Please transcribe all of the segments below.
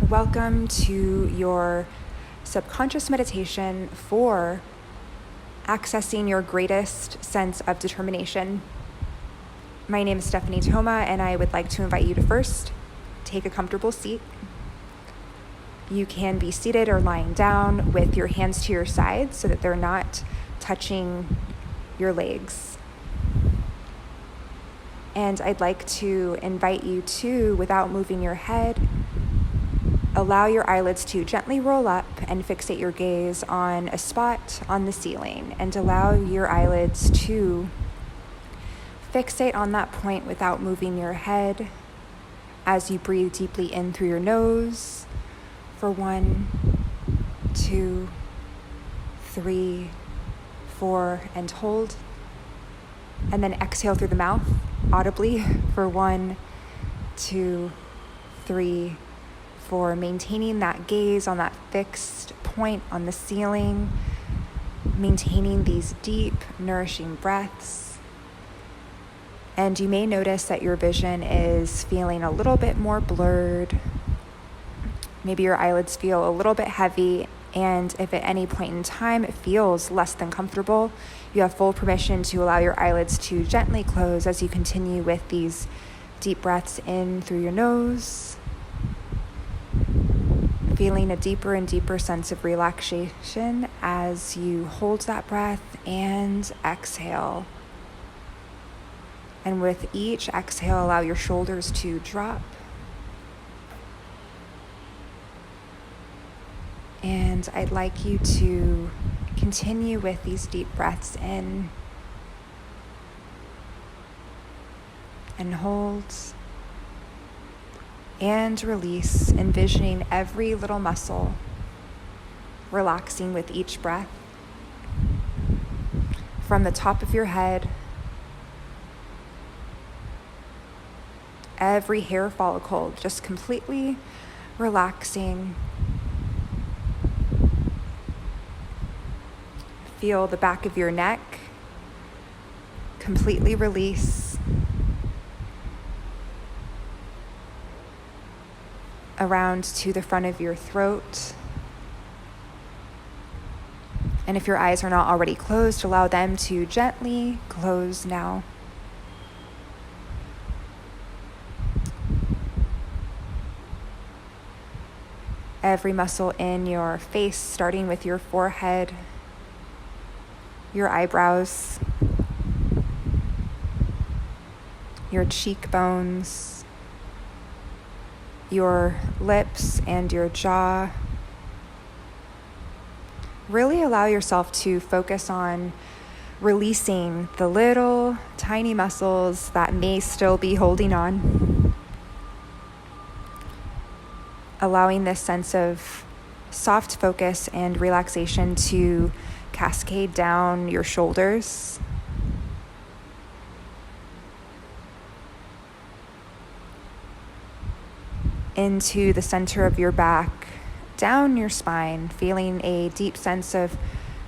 Welcome to your subconscious meditation for accessing your greatest sense of determination. My name is Thoma, and I would like to invite you to first take a comfortable seat. You can be seated or lying down with your hands to your sides so that they're not touching your legs. And I'd like to invite you to, without moving your head, allow your eyelids to gently roll up and fixate your gaze on a spot on the ceiling, and allow your eyelids to fixate on that point without moving your head as you breathe deeply in through your nose for 1, 2, 3, 4, and hold. And then exhale through the mouth audibly for 1, 2, 3, 4, maintaining that gaze on that fixed point on the ceiling, maintaining these deep, nourishing breaths. And you may notice that your vision is feeling a little bit more blurred. Maybe your eyelids feel a little bit heavy, and if at any point in time it feels less than comfortable, you have full permission to allow your eyelids to gently close as you continue with these deep breaths in through your nose, feeling a deeper and deeper sense of relaxation as you hold that breath and exhale. And with each exhale, allow your shoulders to drop. And I'd like you to continue with these deep breaths in and hold and release, envisioning every little muscle relaxing with each breath. From the top of your head, every hair follicle just completely relaxing. Feel the back of your neck completely release. Around to the front of your throat. And if your eyes are not already closed, allow them to gently close now. Every muscle in your face, starting with your forehead, your eyebrows, your cheekbones, your lips, and your jaw. Really allow yourself to focus on releasing the little tiny muscles that may still be holding on. Allowing this sense of soft focus and relaxation to cascade down your shoulders, into the center of your back, down your spine, feeling a deep sense of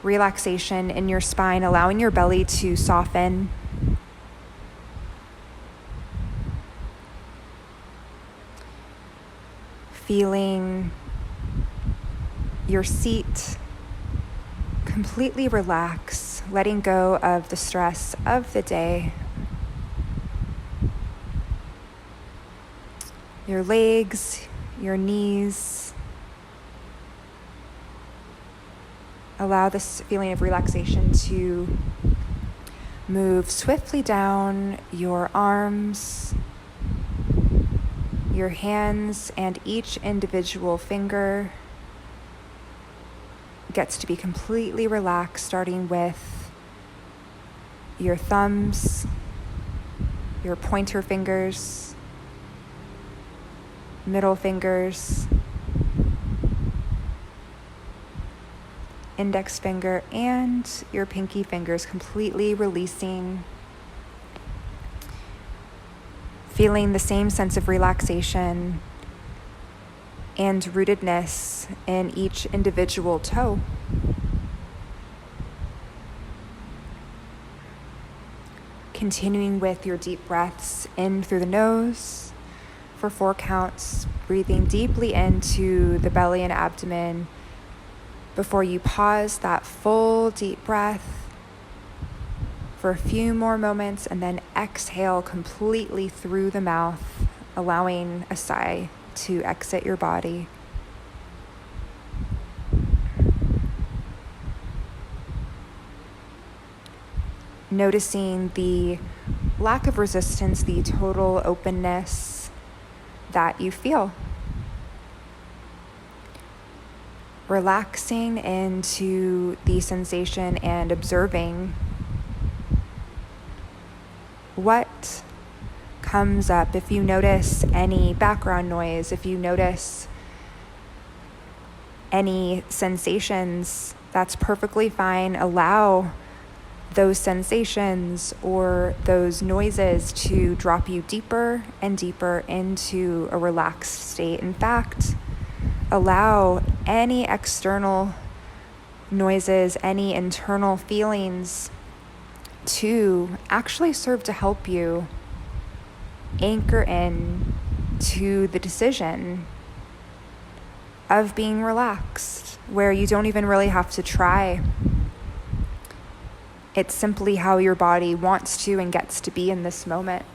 relaxation in your spine, allowing your belly to soften. Feeling your seat completely relax, letting go of the stress of the day. Your legs, your knees. Allow this feeling of relaxation to move swiftly down your arms, your hands, and each individual finger gets to be completely relaxed, starting with your thumbs, your pointer fingers, middle fingers, index finger, and your pinky fingers, completely releasing, feeling the same sense of relaxation and rootedness in each individual toe. Continuing with your deep breaths in through the nose for 4 counts, breathing deeply into the belly and abdomen before you pause that full deep breath for a few more moments, and then exhale completely through the mouth, allowing a sigh to exit your body. Noticing the lack of resistance, the total openness that you feel. Relaxing into the sensation and observing what comes up. If you notice any background noise, if you notice any sensations, that's perfectly fine. Allow those sensations or those noises to drop you deeper and deeper into a relaxed state. In fact, allow any external noises, any internal feelings to actually serve to help you anchor in to the decision of being relaxed, where you don't even really have to try. It's simply how your body wants to and gets to be in this moment.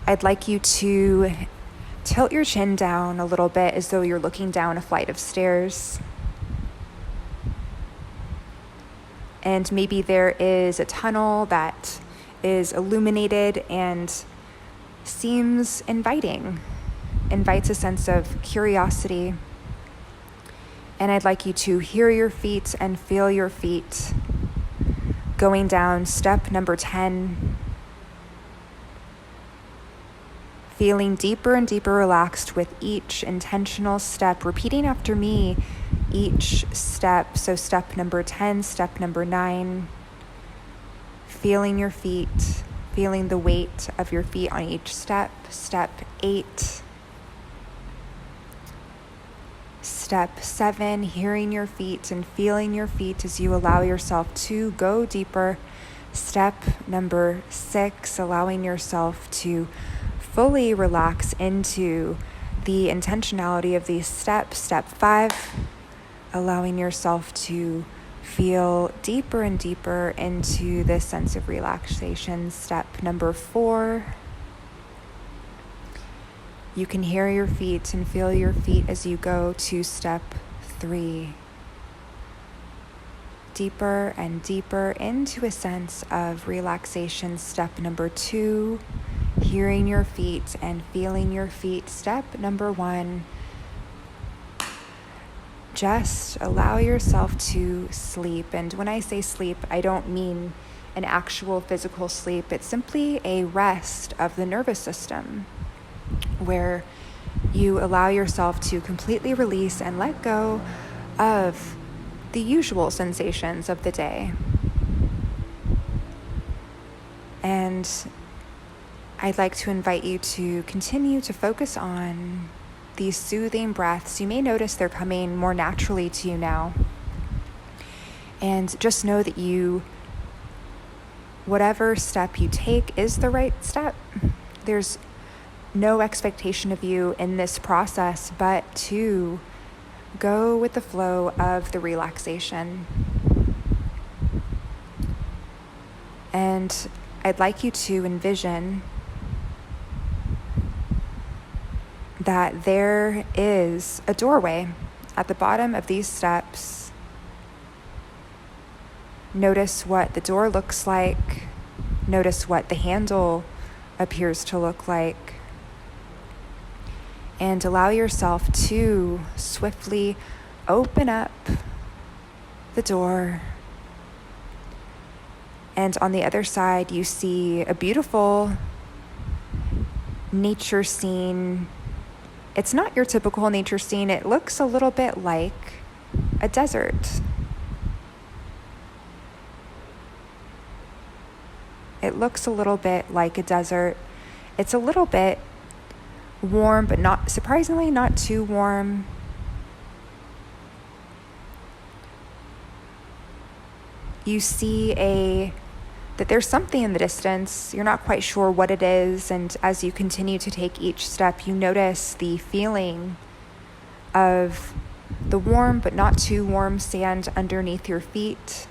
I'd like you to tilt your chin down a little bit as though you're looking down a flight of stairs. And maybe there is a tunnel that is illuminated and seems inviting, invites a sense of curiosity. And I'd like you to hear your feet and feel your feet going down step number 10, feeling deeper and deeper relaxed with each intentional step, repeating after me each step. So step number 10, step number 9, feeling your feet, feeling the weight of your feet on each step. Step 8, step 7, hearing your feet and feeling your feet as you allow yourself to go deeper. Step number 6, allowing yourself to fully relax into the intentionality of these steps. Step 5, allowing yourself to feel deeper and deeper into this sense of relaxation. Step number 4, you can hear your feet and feel your feet as you go to step 3. Deeper and deeper into a sense of relaxation. Step number 2, hearing your feet and feeling your feet. Step number 1, just allow yourself to sleep. And when I say sleep, I don't mean an actual physical sleep. It's simply a rest of the nervous system, where you allow yourself to completely release and let go of the usual sensations of the day. And I'd like to invite you to continue to focus on these soothing breaths. You may notice they're coming more naturally to you now. And just know that whatever step you take is the right step. There's no expectation of you in this process, but to go with the flow of the relaxation. And I'd like you to envision that there is a doorway at the bottom of these steps. Notice what the door looks like. Notice what the handle appears to look like. And allow yourself to swiftly open up the door. And on the other side, you see a beautiful nature scene. It's not your typical nature scene. It looks a little bit like a desert. It looks a little bit like a desert. It's a little bit warm, but not surprisingly not too warm. You see a that there's something in the distance. You're not quite sure what it is, and as you continue to take each step, you notice the feeling of the warm but not too warm sand underneath your feet.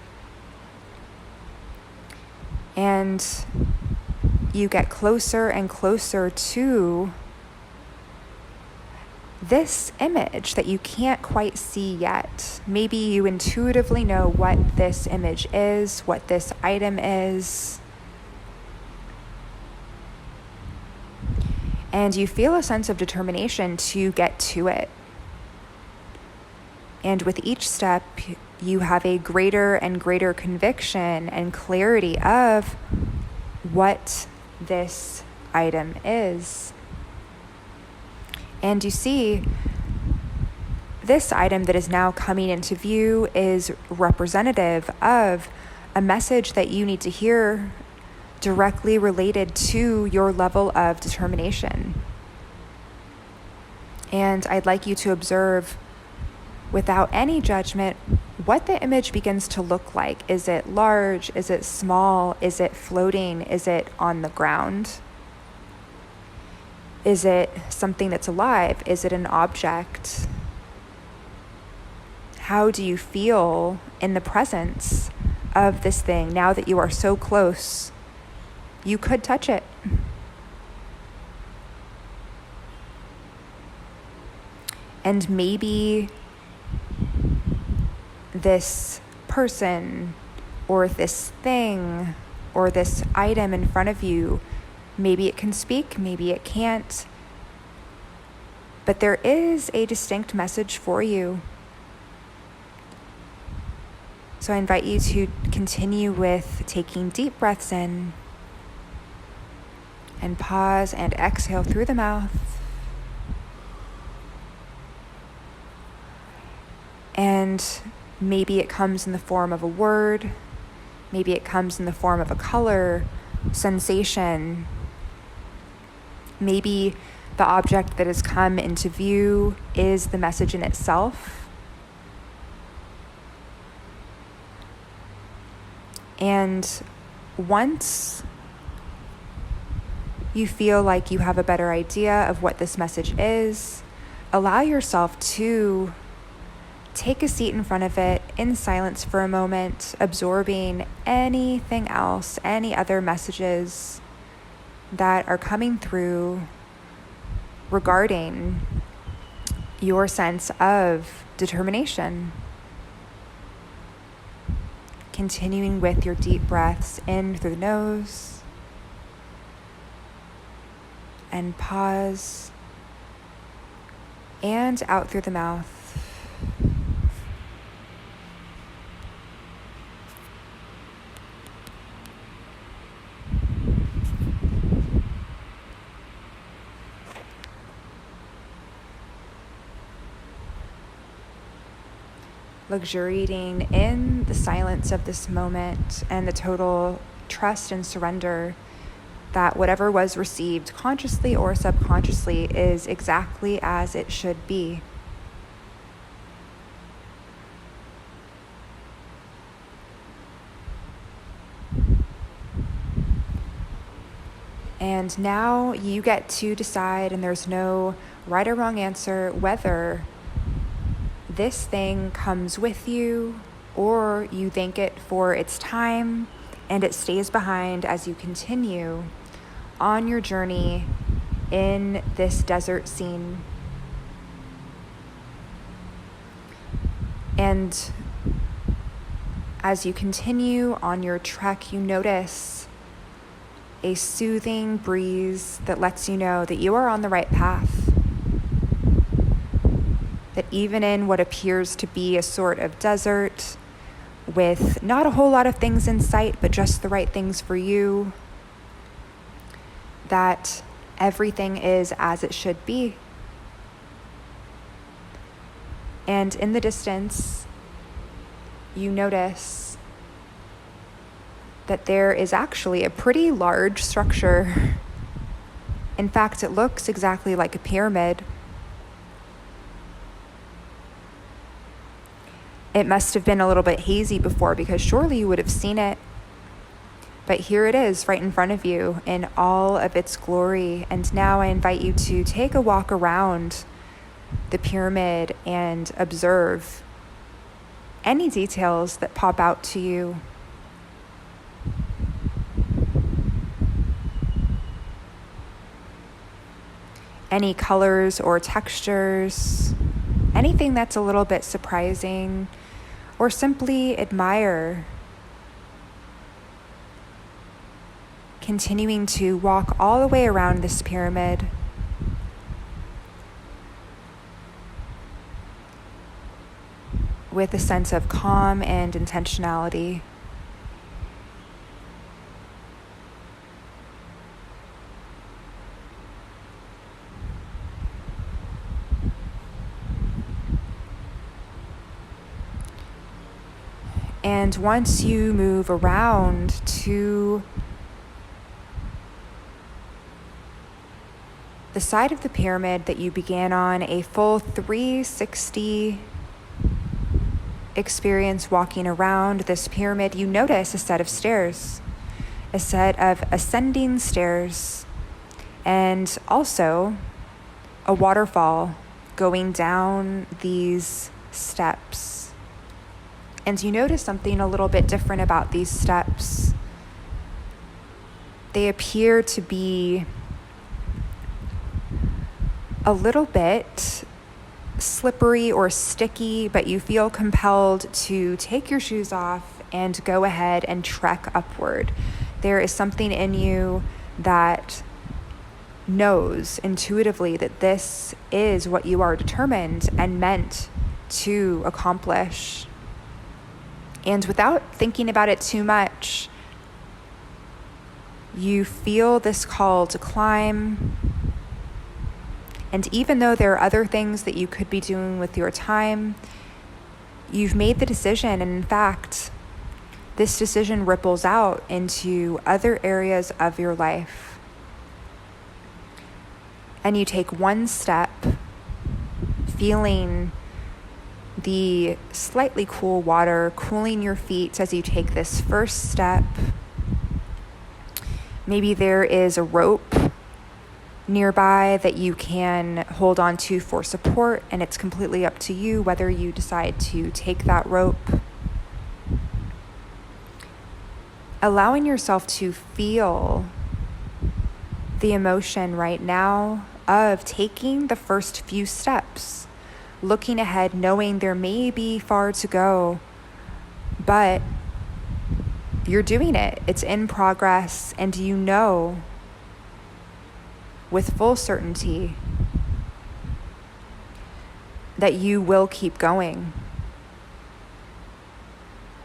And you get closer and closer to this image that you can't quite see yet. Maybe you intuitively know what this image is, what this item is. And you feel a sense of determination to get to it. And with each step, you have a greater and greater conviction and clarity of what this item is. And you see, this item that is now coming into view is representative of a message that you need to hear directly related to your level of determination. And I'd like you to observe, without any judgment, what the image begins to look like. Is it large? Is it small? Is it floating? Is it on the ground? Is it something that's alive? Is it an object? How do you feel in the presence of this thing now that you are so close? You could touch it. And maybe this person or this thing or this item in front of you, maybe it can speak, maybe it can't. But there is a distinct message for you. So I invite you to continue with taking deep breaths in and pause and exhale through the mouth. And maybe it comes in the form of a word, maybe it comes in the form of a color, sensation. Maybe the object that has come into view is the message in itself. And once you feel like you have a better idea of what this message is, allow yourself to take a seat in front of it in silence for a moment, absorbing anything else, any other messages that are coming through regarding your sense of determination. Continuing with your deep breaths in through the nose and pause and out through the mouth. Luxuriating in the silence of this moment and the total trust and surrender that whatever was received consciously or subconsciously is exactly as it should be. And now you get to decide, and there's no right or wrong answer, whether this thing comes with you or you thank it for its time and it stays behind as you continue on your journey in this desert scene. And as you continue on your trek, you notice a soothing breeze that lets you know that you are on the right path. That even in what appears to be a sort of desert with not a whole lot of things in sight, but just the right things for you, that everything is as it should be. And in the distance, you notice that there is actually a pretty large structure. In fact, it looks exactly like a pyramid. It must have been a little bit hazy before, because surely you would have seen it. But here it is right in front of you in all of its glory. And now I invite you to take a walk around the pyramid and observe any details that pop out to you. Any colors or textures, anything that's a little bit surprising, or simply admire. Continuing to walk all the way around this pyramid. With a sense of calm and intentionality. And once you move around to the side of the pyramid that you began on, a full 360 experience walking around this pyramid, you notice a set of stairs, a set of ascending stairs, and also a waterfall going down these steps. And you notice something a little bit different about these steps. They appear to be a little bit slippery or sticky, but you feel compelled to take your shoes off and go ahead and trek upward. There is something in you that knows intuitively that this is what you are determined and meant to accomplish. And without thinking about it too much, you feel this call to climb. And even though there are other things that you could be doing with your time, you've made the decision. And in fact, this decision ripples out into other areas of your life. And you take one step, feeling the slightly cool water cooling your feet as you take this first step. Maybe there is a rope nearby that you can hold on to for support, and it's completely up to you whether you decide to take that rope. Allowing yourself to feel the emotion right now of taking the first few steps, looking ahead, knowing there may be far to go, but you're doing it. It's in progress, and you know with full certainty that you will keep going.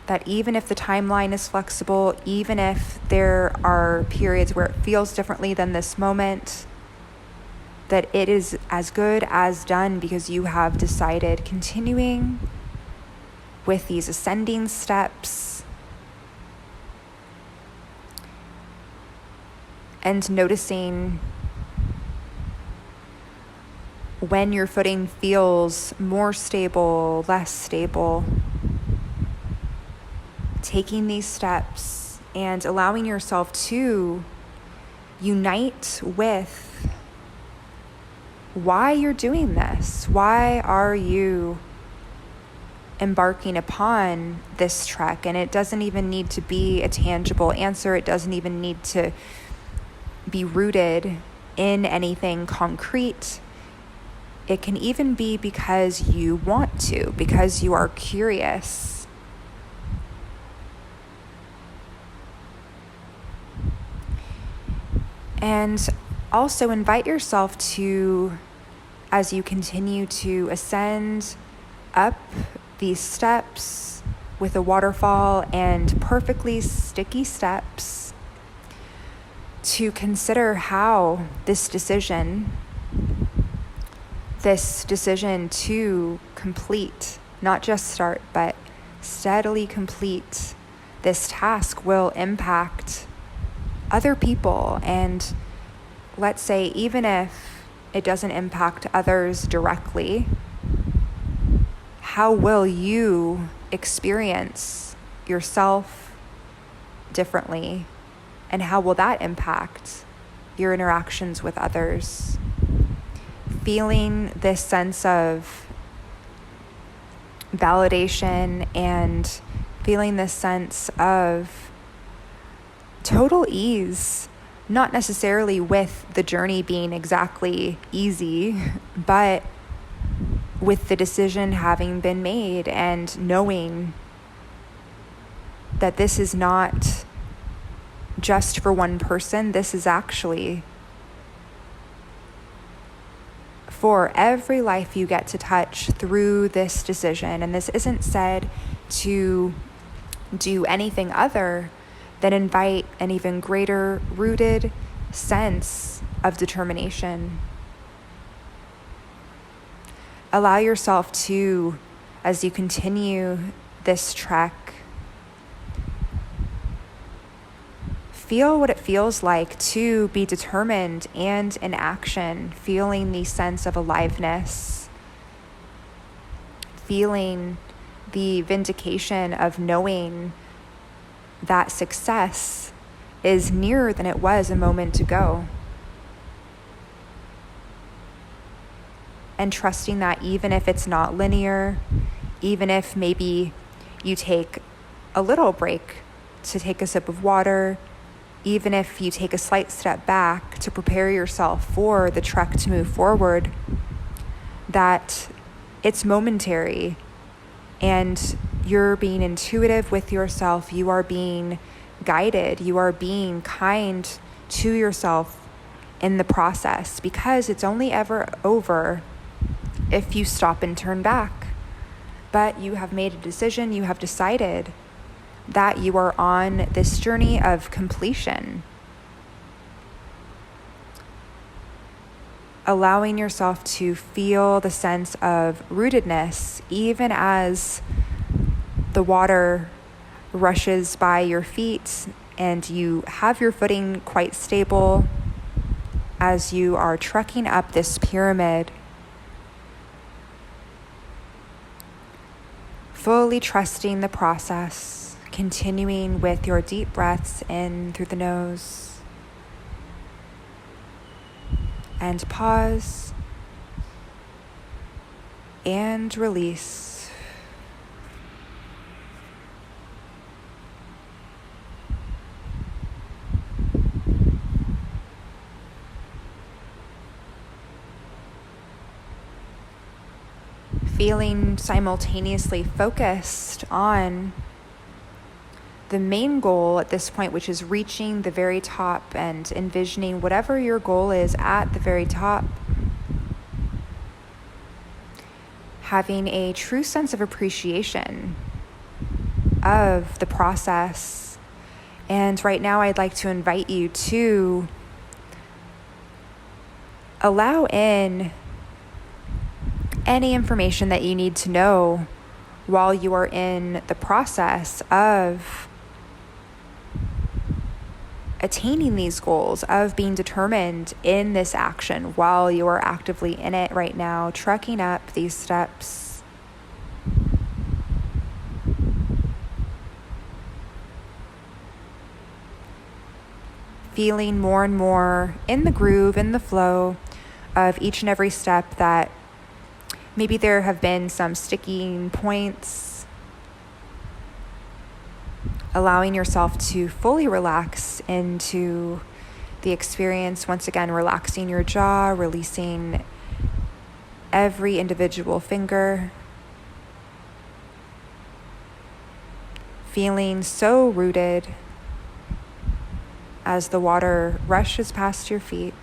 That even if the timeline is flexible, even if there are periods where it feels differently than this moment, that it is as good as done because you have decided continuing with these ascending steps and noticing when your footing feels more stable, less stable, taking these steps and allowing yourself to unite with why you're doing this. Why are you embarking upon this trek? And it doesn't even need to be a tangible answer. It doesn't even need to be rooted in anything concrete. It can even be because you want to, because you are curious. And also invite yourself to, as you continue to ascend up these steps with a waterfall and perfectly sticky steps, to consider how this decision to complete, not just start, but steadily complete this task will impact other people. And let's say even if it doesn't impact others directly, how will you experience yourself differently And how will that impact your interactions with others? Feeling this sense of validation and feeling this sense of total ease, not necessarily with the journey being exactly easy, but with the decision having been made and knowing that this is not just for one person. This is actually for every life you get to touch through this decision. And this isn't said to do anything other than invite an even greater rooted sense of determination. Allow yourself to, as you continue this trek, feel what it feels like to be determined and in action, feeling the sense of aliveness, feeling the vindication of knowing that success is nearer than it was a moment ago. And trusting that even if it's not linear, even if maybe you take a little break to take a sip of water, even if you take a slight step back to prepare yourself for the trek to move forward, that it's momentary and you're being intuitive with yourself, you are being guided, you are being kind to yourself in the process, because it's only ever over if you stop and turn back. But you have made a decision, you have decided that you are on this journey of completion. Allowing yourself to feel the sense of rootedness, even as the water rushes by your feet and you have your footing quite stable as you are trekking up this pyramid. Fully trusting the process, continuing with your deep breaths in through the nose. And pause and release. Feeling simultaneously focused on the main goal at this point, which is reaching the very top and envisioning whatever your goal is at the very top. Having a true sense of appreciation of the process. And right now I'd like to invite you to allow in any information that you need to know while you are in the process of attaining these goals, of being determined in this action while you are actively in it right now, trekking up these steps. Feeling more and more in the groove, in the flow of each and every step, that maybe there have been some sticking points. Allowing yourself to fully relax into the experience. Once again, relaxing your jaw, releasing every individual finger. Feeling so rooted as the water rushes past your feet.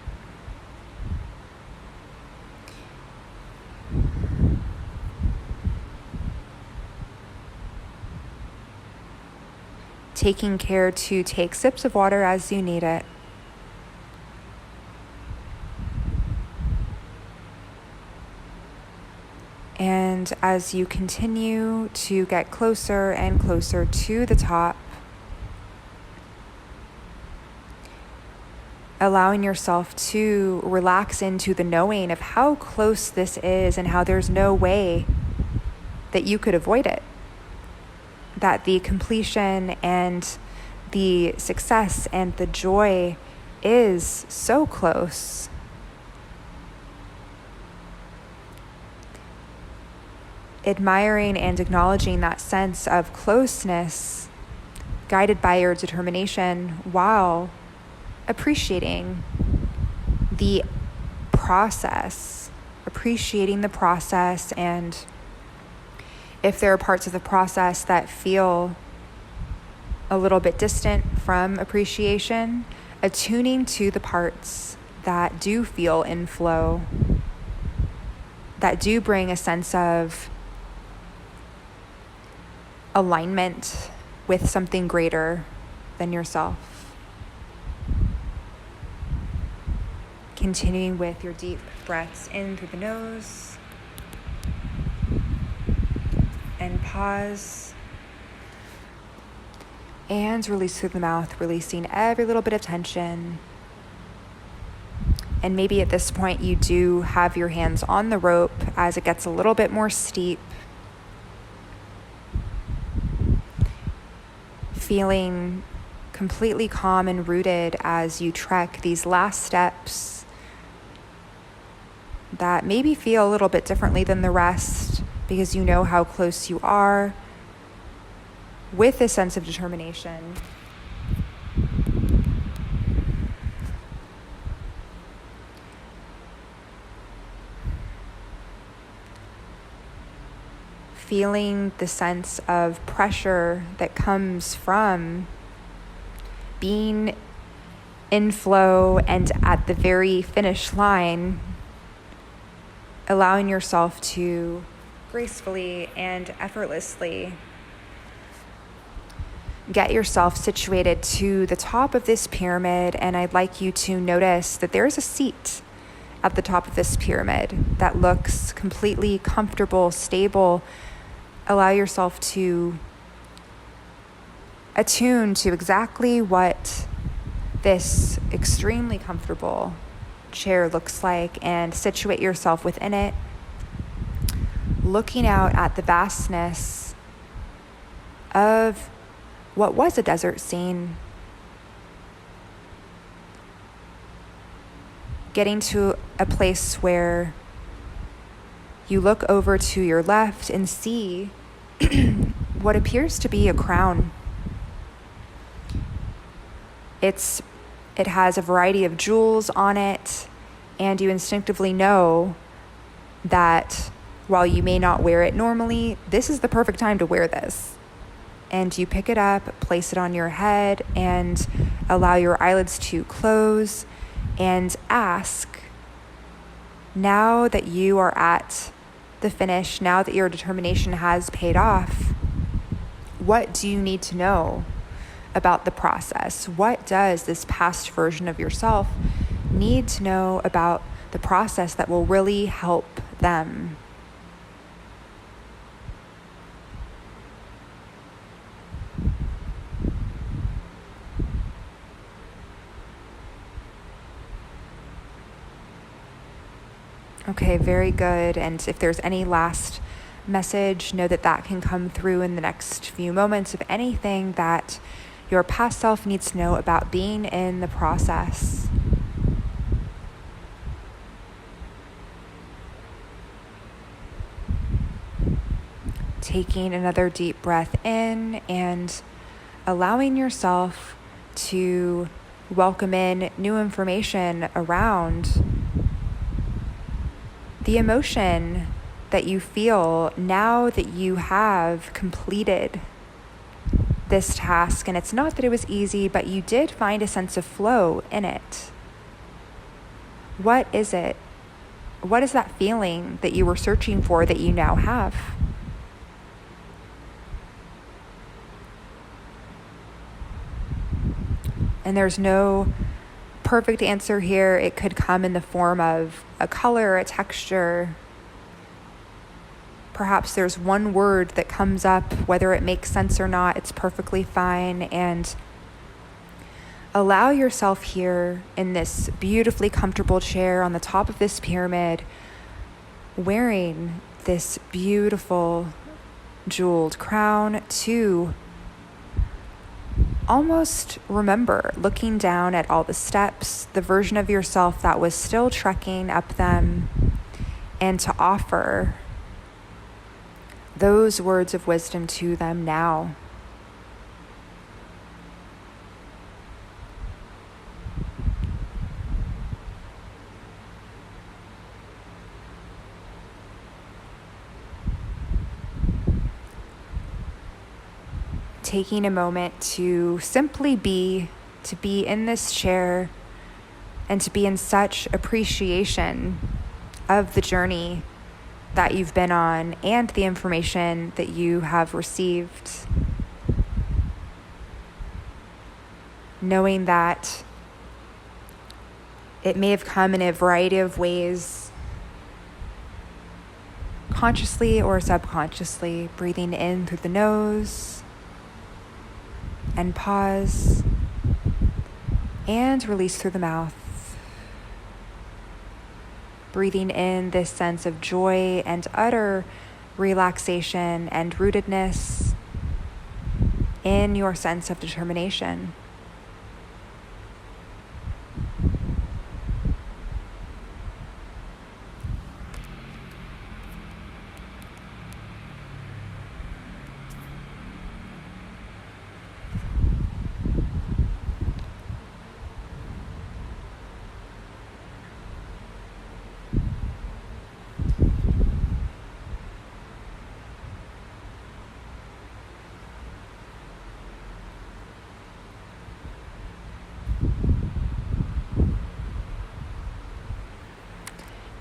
Taking care to take sips of water as you need it. And as you continue to get closer and closer to the top, allowing yourself to relax into the knowing of how close this is and how there's no way that you could avoid it. That the completion and the success and the joy is so close. Admiring and acknowledging that sense of closeness guided by your determination while appreciating the process, and if there are parts of the process that feel a little bit distant from appreciation, attuning to the parts that do feel in flow, that do bring a sense of alignment with something greater than yourself. Continuing with your deep breaths in through the nose and pause and release through the mouth, releasing every little bit of tension. And maybe at this point you do have your hands on the rope as it gets a little bit more steep. Feeling completely calm and rooted as you trek these last steps that maybe feel a little bit differently than the rest because you know how close you are, with a sense of determination. Feeling the sense of pressure that comes from being in flow and at the very finish line, allowing yourself to gracefully and effortlessly get yourself situated to the top of this pyramid. And I'd like you to notice that there's a seat at the top of this pyramid that looks completely comfortable, stable. Allow yourself to attune to exactly what this extremely comfortable chair looks like and situate yourself within it, looking out at the vastness of what was a desert scene, getting to a place where you look over to your left and see what appears to be a crown. It has a variety of jewels on it, and you instinctively know that while you may not wear it normally, this is the perfect time to wear this. And you pick it up, place it on your head, and allow your eyelids to close and ask, now that you are at the finish, now that your determination has paid off, what do you need to know about the process? What does this past version of yourself need to know about the process that will really help them? Okay, very good. And if there's any last message, know that that can come through in the next few moments of anything that your past self needs to know about being in the process. Taking another deep breath in and allowing yourself to welcome in new information around the emotion that you feel now that you have completed this task. And it's not that it was easy, but you did find a sense of flow in it. What is it? What is that feeling that you were searching for that you now have? And there's no perfect answer here. It could come in the form of a color, a texture. Perhaps there's one word that comes up, whether it makes sense or not, it's perfectly fine. And allow yourself here in this beautifully comfortable chair on the top of this pyramid, wearing this beautiful jeweled crown, to almost remember looking down at all the steps, the version of yourself that was still trekking up them, and to offer those words of wisdom to them now. Taking a moment to simply be, to be in this chair and to be in such appreciation of the journey that you've been on and the information that you have received. Knowing that it may have come in a variety of ways, consciously or subconsciously, breathing in through the nose and pause and release through the mouth. Breathing in this sense of joy and utter relaxation and rootedness in your sense of determination.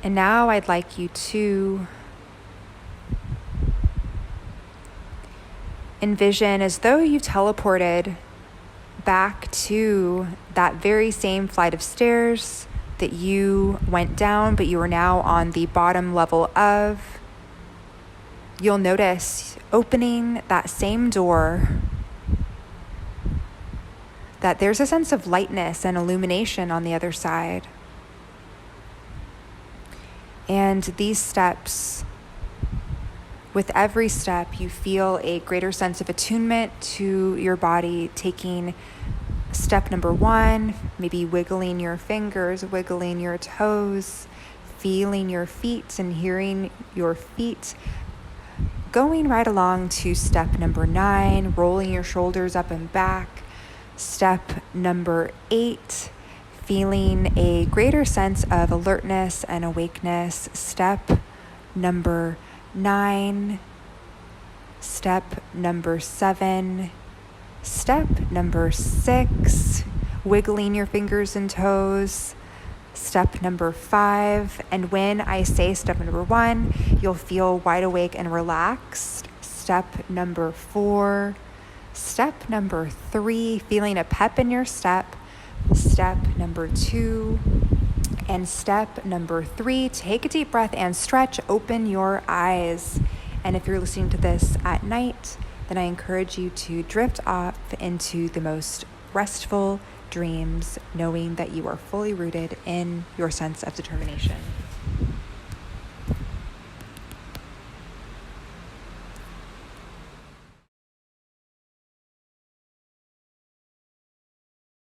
And now I'd like you to envision as though you teleported back to that very same flight of stairs that you went down, but you are now on the bottom level of. You'll notice opening that same door that there's a sense of lightness and illumination on the other side. And these steps, with every step, you feel a greater sense of attunement to your body, taking step number 1, maybe wiggling your fingers, wiggling your toes, feeling your feet and hearing your feet. Going right along to step number 9, rolling your shoulders up and back. Step number 8, feeling a greater sense of alertness and awakeness. Step number 9, step number 7, step number 6, wiggling your fingers and toes. Step number 5, and when I say step number 1, you'll feel wide awake and relaxed. Step number 4, step number 3, feeling a pep in your step. Step number 2, and step number 3, take a deep breath and stretch, open your eyes. And if you're listening to this at night, then I encourage you to drift off into the most restful dreams, knowing that you are fully rooted in your sense of determination.